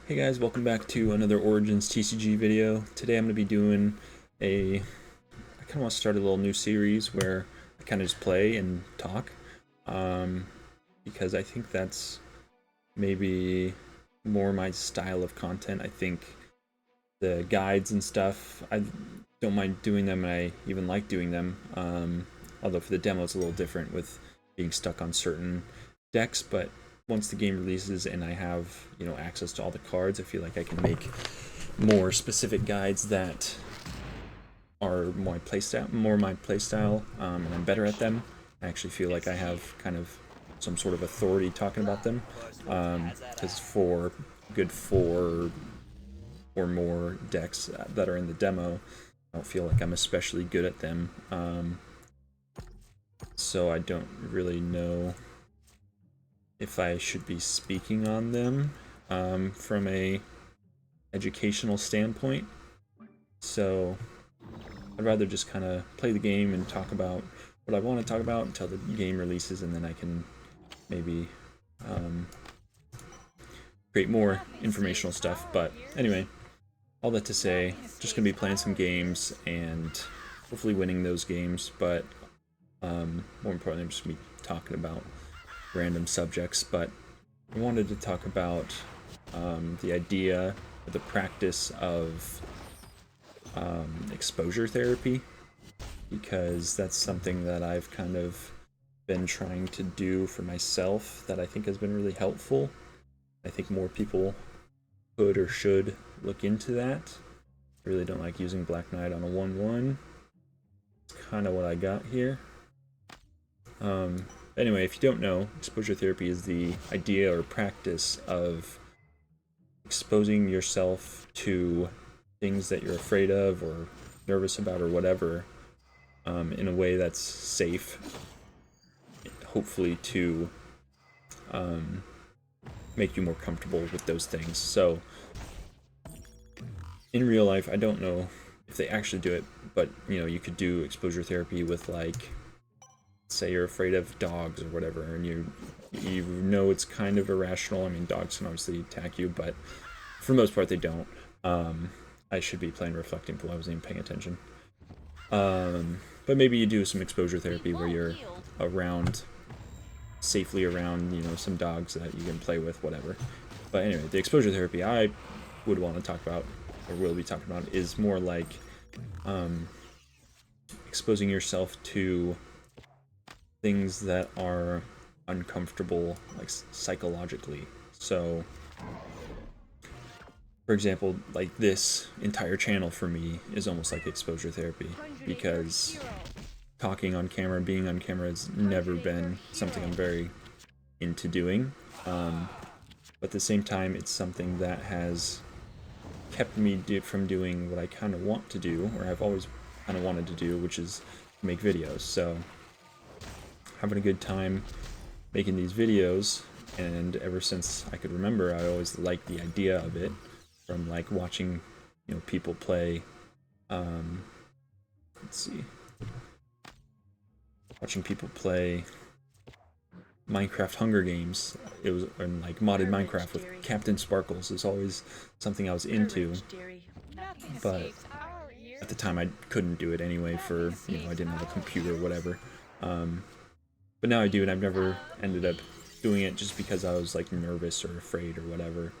Hey guys, welcome back to another Origins TCG video. Today I'm going to be doing I kind of want to start a little new series where I kind of just play and talk, because I think that's maybe more my style of content. I think the guides and stuff, I don't mind doing them, and I even like doing them, although for the demo it's a little different with being stuck on certain decks, but once the game releases and I have, access to all the cards, I feel like I can make more specific guides that are more my playstyle, and I'm better at them. I actually feel like I have kind of some sort of authority talking about them, because for good 4 or more decks that are in the demo, I don't feel like I'm especially good at them, so I don't really know if I should be speaking on them from a educational standpoint. So I'd rather just kind of play the game and talk about what I want to talk about until the game releases, and then I can maybe create more informational stuff. But anyway, all that to say, just gonna be playing some games and hopefully winning those games, but more importantly, I'm just gonna be talking about random subjects. But I wanted to talk about the idea, or the practice of exposure therapy, because that's something that I've kind of been trying to do for myself that I think has been really helpful. I think more people could or should look into that. I really don't like using Black Knight on a 1/1. It's kind of what I got here. Anyway, if you don't know, exposure therapy is the idea or practice of exposing yourself to things that you're afraid of or nervous about or whatever, in a way that's safe, hopefully to make you more comfortable with those things. So in real life, I don't know if they actually do it, but you could do exposure therapy with, like, say you're afraid of dogs or whatever, and you it's kind of irrational. I mean, dogs can obviously attack you, but for the most part they don't. I should be playing Reflecting Pool, I wasn't even paying attention. But maybe you do some exposure therapy where you're safely around, some dogs that you can play with, whatever. But anyway, the exposure therapy I would want to talk about, or will be talking about, is more like exposing yourself to things that are uncomfortable, like psychologically. So for example, like this entire channel for me is almost like exposure therapy, because talking on camera, being on camera, has never been something I'm very into doing. But at the same time, it's something that has kept me from doing what I kind of want to do, or I've always kind of wanted to do, which is make videos. So having a good time making these videos, and ever since I could remember, I always liked the idea of it, from like watching people play, watching people play Minecraft Hunger Games. It was, and like modded Minecraft with Captain Sparkles is always something I was into, but at the time I couldn't do it anyway, for I didn't have a computer or whatever. But now I do, and I've never ended up doing it just because I was like nervous or afraid or whatever.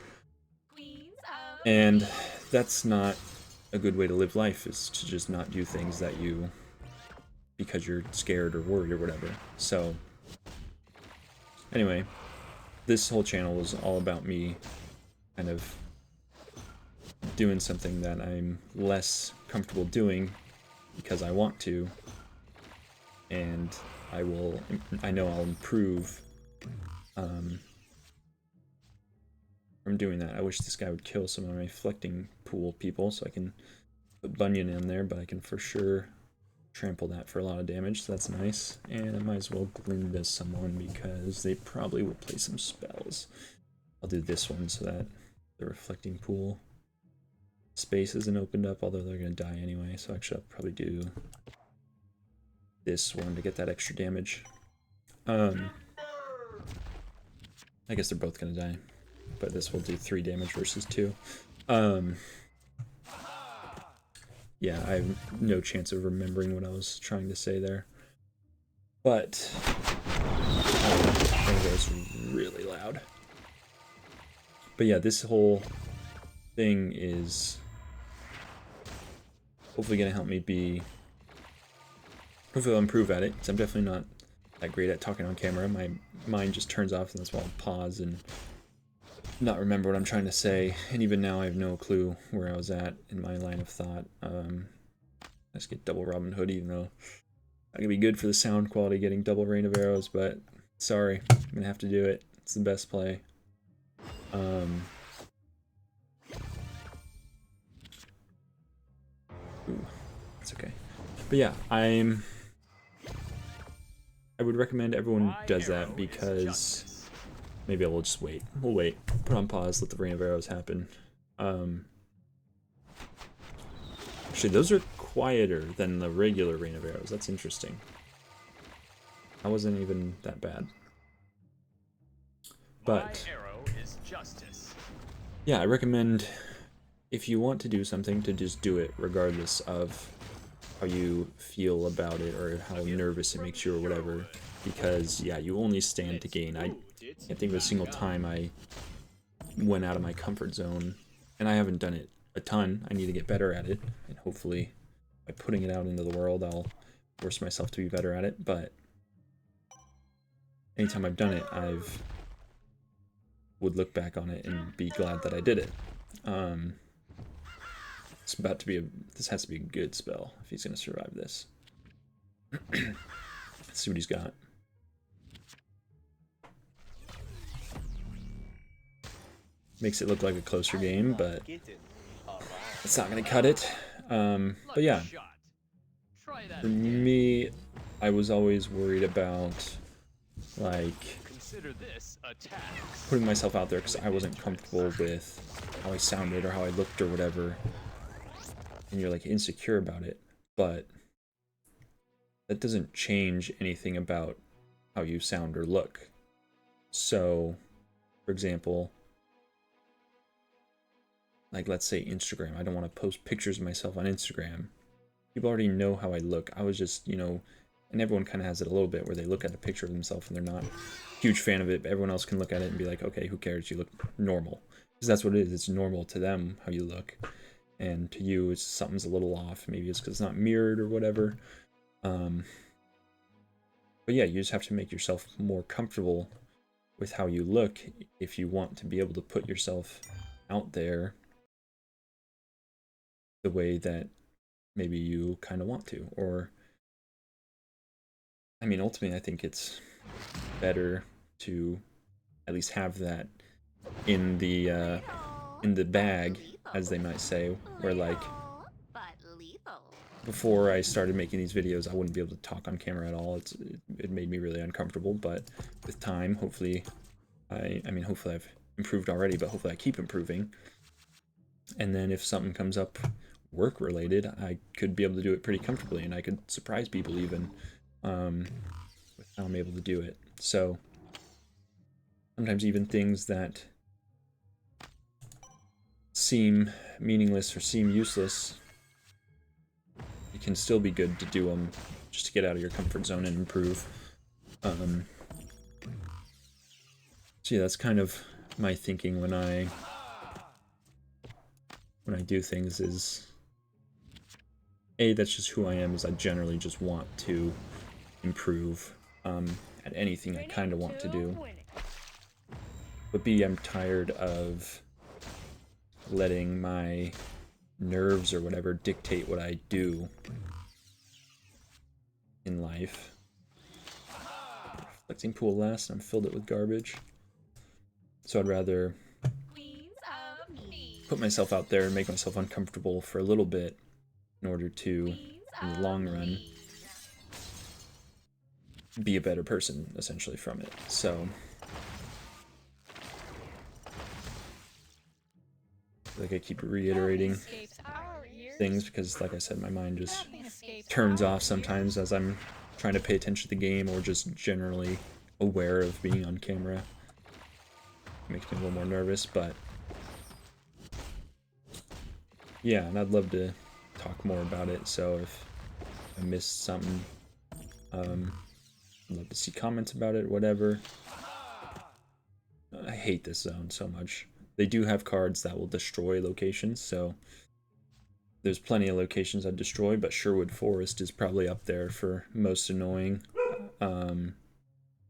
And that's not a good way to live life, is to just not do things that because you're scared or worried or whatever. So anyway, this whole channel was all about me kind of doing something that I'm less comfortable doing because I want to, and I know I'll improve from doing that. I wish this guy would kill some of my Reflecting Pool people so I can put Bunyan in there, but I can for sure trample that for a lot of damage, so that's nice. And I might as well Glinda someone because they probably will play some spells. I'll do this one so that the Reflecting Pool space isn't opened up, although they're going to die anyway, so actually I'll probably do this one to get that extra damage. I guess they're both going to die. but this will do 3 damage versus 2. Yeah, I have no chance of remembering what I was trying to say there. But that was really loud. But yeah, this whole thing is hopefully gonna help me be. Hopefully I'll improve at it, because I'm definitely not that great at talking on camera. My mind just turns off, and that's why I'll pause and not remember what I'm trying to say. And even now I have no clue where I was at in my line of thought. Let's get double Robin Hood, even though not gonna be good for the sound quality getting double Rain of Arrows, but sorry, I'm gonna have to do it. It's the best play. Ooh, that's okay. But yeah, I would recommend everyone does that, because maybe I will just wait. We'll wait. Put on pause, let the Rain of Arrows happen. Actually, those are quieter than the regular Rain of Arrows. That's interesting. That wasn't even that bad. But yeah, I recommend, if you want to do something, to just do it regardless of how you feel about it or how nervous it makes you or whatever, because yeah, you only stand to gain. I can't think of a single time I went out of my comfort zone, and I haven't done it a ton. I need to get better at it, and hopefully by putting it out into the world I'll force myself to be better at it. But anytime I've done it, I've would look back on it and be glad that I did it. It's about to be this has to be a good spell if he's gonna survive this. Let's see what he's got. Makes it look like a closer game, but it's not gonna cut it. But yeah, for me, I was always worried about like putting myself out there because I wasn't comfortable with how I sounded or how I looked or whatever, and you're like insecure about it, but that doesn't change anything about how you sound or look. So, for example, like let's say Instagram, I don't want to post pictures of myself on Instagram. People already know how I look. I was just, you know, and everyone kind of has it a little bit where they look at a picture of themselves and they're not a huge fan of it, but everyone else can look at it and be like, okay, who cares, you look normal. Because that's what it is, it's normal to them how you look. And to you, it's something's a little off. Maybe it's because it's not mirrored or whatever. But yeah, you just have to make yourself more comfortable with how you look if you want to be able to put yourself out there the way that maybe you kind of want to. Or, I mean, ultimately, I think it's better to at least have that in the bag, as they might say, where like before I started making these videos, I wouldn't be able to talk on camera at all. It made me really uncomfortable, but with time, hopefully, I mean, hopefully I've improved already, but hopefully I keep improving. And then if something comes up work related, I could be able to do it pretty comfortably, and I could surprise people even with how I'm able to do it. So sometimes even things that seem meaningless or seem useless, it can still be good to do them just to get out of your comfort zone and improve. So yeah, that's kind of my thinking when I do things is, that's just who I am, is I generally just want to improve at anything I kind of want to do. But B, I'm tired of letting my nerves or whatever dictate what I do in life. Reflecting pool last, and I'm filled it with garbage. So I'd rather put myself out there and make myself uncomfortable for a little bit in order to, in the long run, be a better person, essentially, from it. So like I keep reiterating things because, like I said, my mind just turns off sometimes as I'm trying to pay attention to the game or just generally aware of being on camera. makes me a little more nervous, but yeah, and I'd love to talk more about it, so if I missed something, I'd love to see comments about it, whatever. I hate this zone so much. They do have cards that will destroy locations, so there's plenty of locations I'd destroy, but Sherwood Forest is probably up there for most annoying. I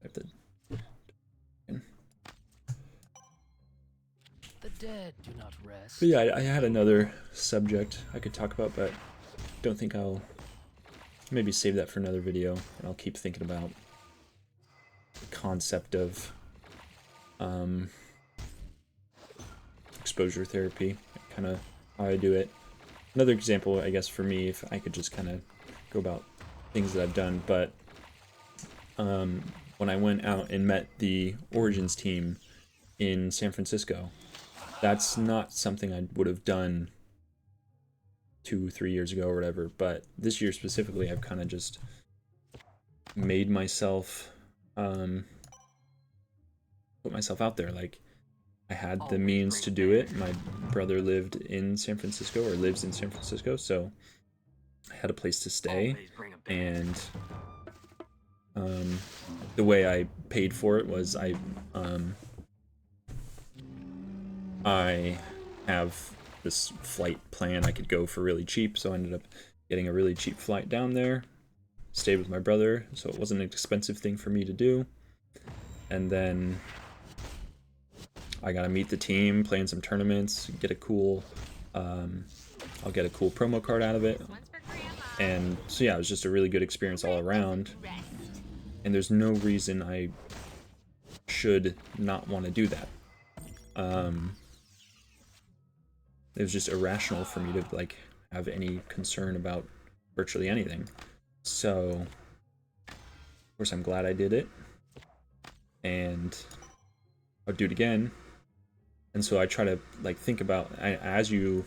have to... The dead do not rest. But yeah, I had another subject I could talk about, but don't think I'll... maybe save that for another video, and I'll keep thinking about the concept of exposure therapy, kind of how I do it. Another example, I guess, for me, if I could just kind of go about things that I've done, but when I went out and met the Origins team in San Francisco, that's not something I would have done 2-3 years ago or whatever, but this year specifically, I've kind of just made myself put myself out there. Like, I had the means to do it. My brother lived in San Francisco, or lives in San Francisco, so I had a place to stay, and the way I paid for it was I have this flight plan I could go for really cheap, so I ended up getting a really cheap flight down there, stayed with my brother, so it wasn't an expensive thing for me to do, and then I got to meet the team, play in some tournaments, get a cool, I'll get a cool promo card out of it, and so yeah, it was just a really good experience all around, and there's no reason I should not want to do that. It was just irrational for me to like have any concern about virtually anything. So, of course, I'm glad I did it, and I'll do it again. And so I try to like think about, as you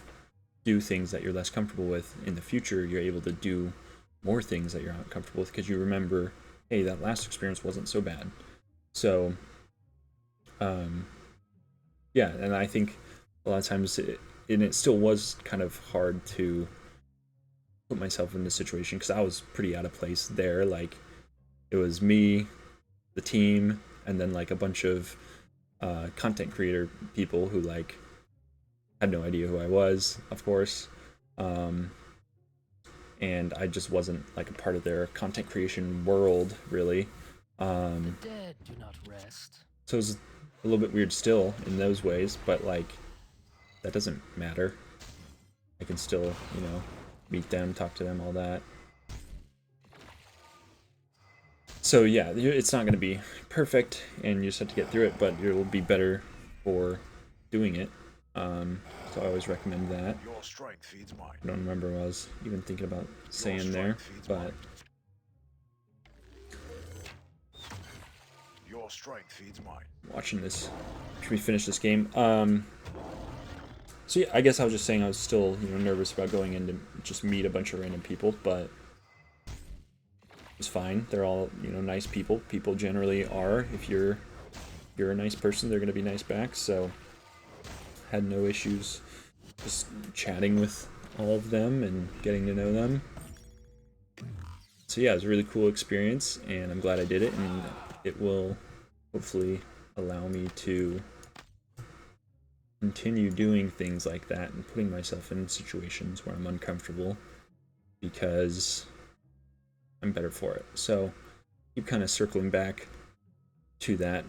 do things that you're less comfortable with in the future, you're able to do more things that you're not comfortable with because you remember, hey, that last experience wasn't so bad. So, yeah, and I think a lot of times it still was kind of hard to put myself in this situation because I was pretty out of place there. Like, it was me, the team, and then like a bunch of content creator people who like had no idea who I was, of course, and I just wasn't like a part of their content creation world really. The dead do not rest. So it was a little bit weird still in those ways, but like that doesn't matter. I can still, you know, meet them, talk to them, all that. So yeah, it's not going to be perfect, and you just have to get through it, but it will be better for doing it. So I always recommend that. I don't remember what I was even thinking about saying there, but your strength feeds mine. Watching this, should we finish this game? So yeah, I guess I was just saying I was still, you know, nervous about going in to just meet a bunch of random people, but it's fine. They're all, you know, nice people. People generally are. If you're a nice person, they're gonna be nice back. So had no issues just chatting with all of them and getting to know them. So yeah, it was a really cool experience, and I'm glad I did it, and it will hopefully allow me to continue doing things like that and putting myself in situations where I'm uncomfortable because I'm better for it. So keep kind of circling back to that.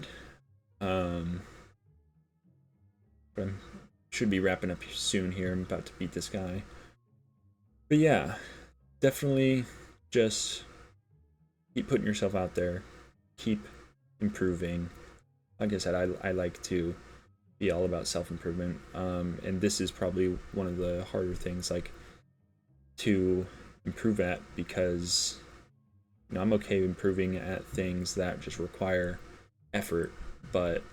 But I should be wrapping up soon here. I'm about to beat this guy. But yeah, definitely just keep putting yourself out there. Keep improving. Like I said, I like to be all about self-improvement. And this is probably one of the harder things, like, to improve at, because you know, I'm okay improving at things that just require effort, but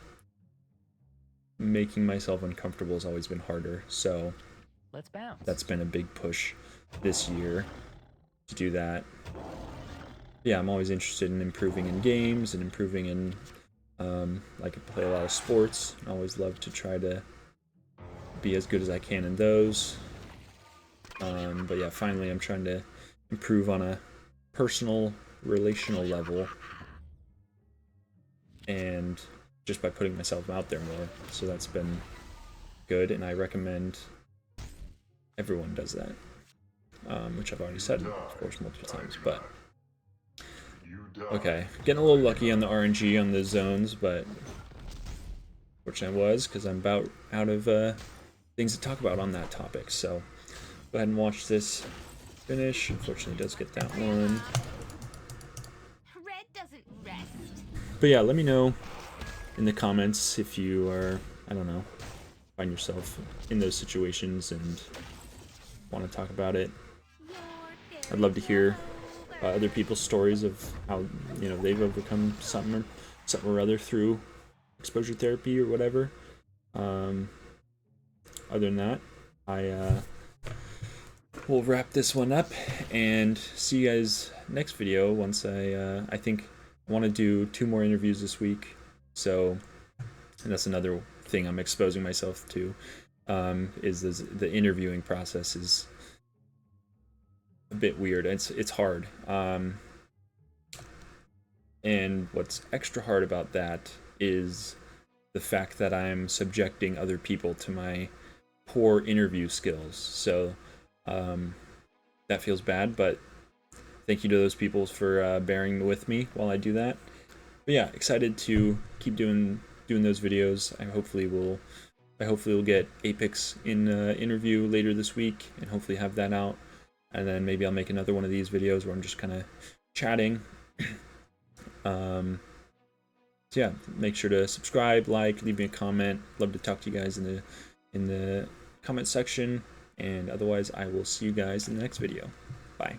making myself uncomfortable has always been harder. So Let's bounce. that's been a big push this year to do that. Yeah, I'm always interested in improving in games and improving in Like to play a lot of sports. I always love to try to be as good as I can in those. But yeah, finally I'm trying to improve on a personal, relational level, and just by putting myself out there more. So that's been good, and I recommend everyone does that, which I've already said, of course, multiple times. But okay, getting a little lucky on the RNG on the zones, but fortunately I was, because I'm about out of things to talk about on that topic. So go ahead and watch this finish. Unfortunately, it does get that one. Red doesn't rest. But yeah, let me know in the comments if you are, I don't know, find yourself in those situations and want to talk about it. I'd love to hear other people's stories of how, you know, they've overcome something or other through exposure therapy or whatever. Other than that, I will wrap this one up and see you guys next video. Once I think I want to do 2 more interviews this week, so, and that's another thing I'm exposing myself to, is the interviewing process is a bit weird. It's hard, and what's extra hard about that is the fact that I'm subjecting other people to my poor interview skills. So that feels bad, but thank you to those people for bearing with me while I do that. But yeah, excited to keep doing those videos. I hopefully will get Apex in interview later this week, and hopefully have that out. And then maybe I'll make another one of these videos where I'm just kind of chatting. So yeah, make sure to subscribe, like, leave me a comment. Love to talk to you guys in the comment section. And otherwise, I will see you guys in the next video. Bye.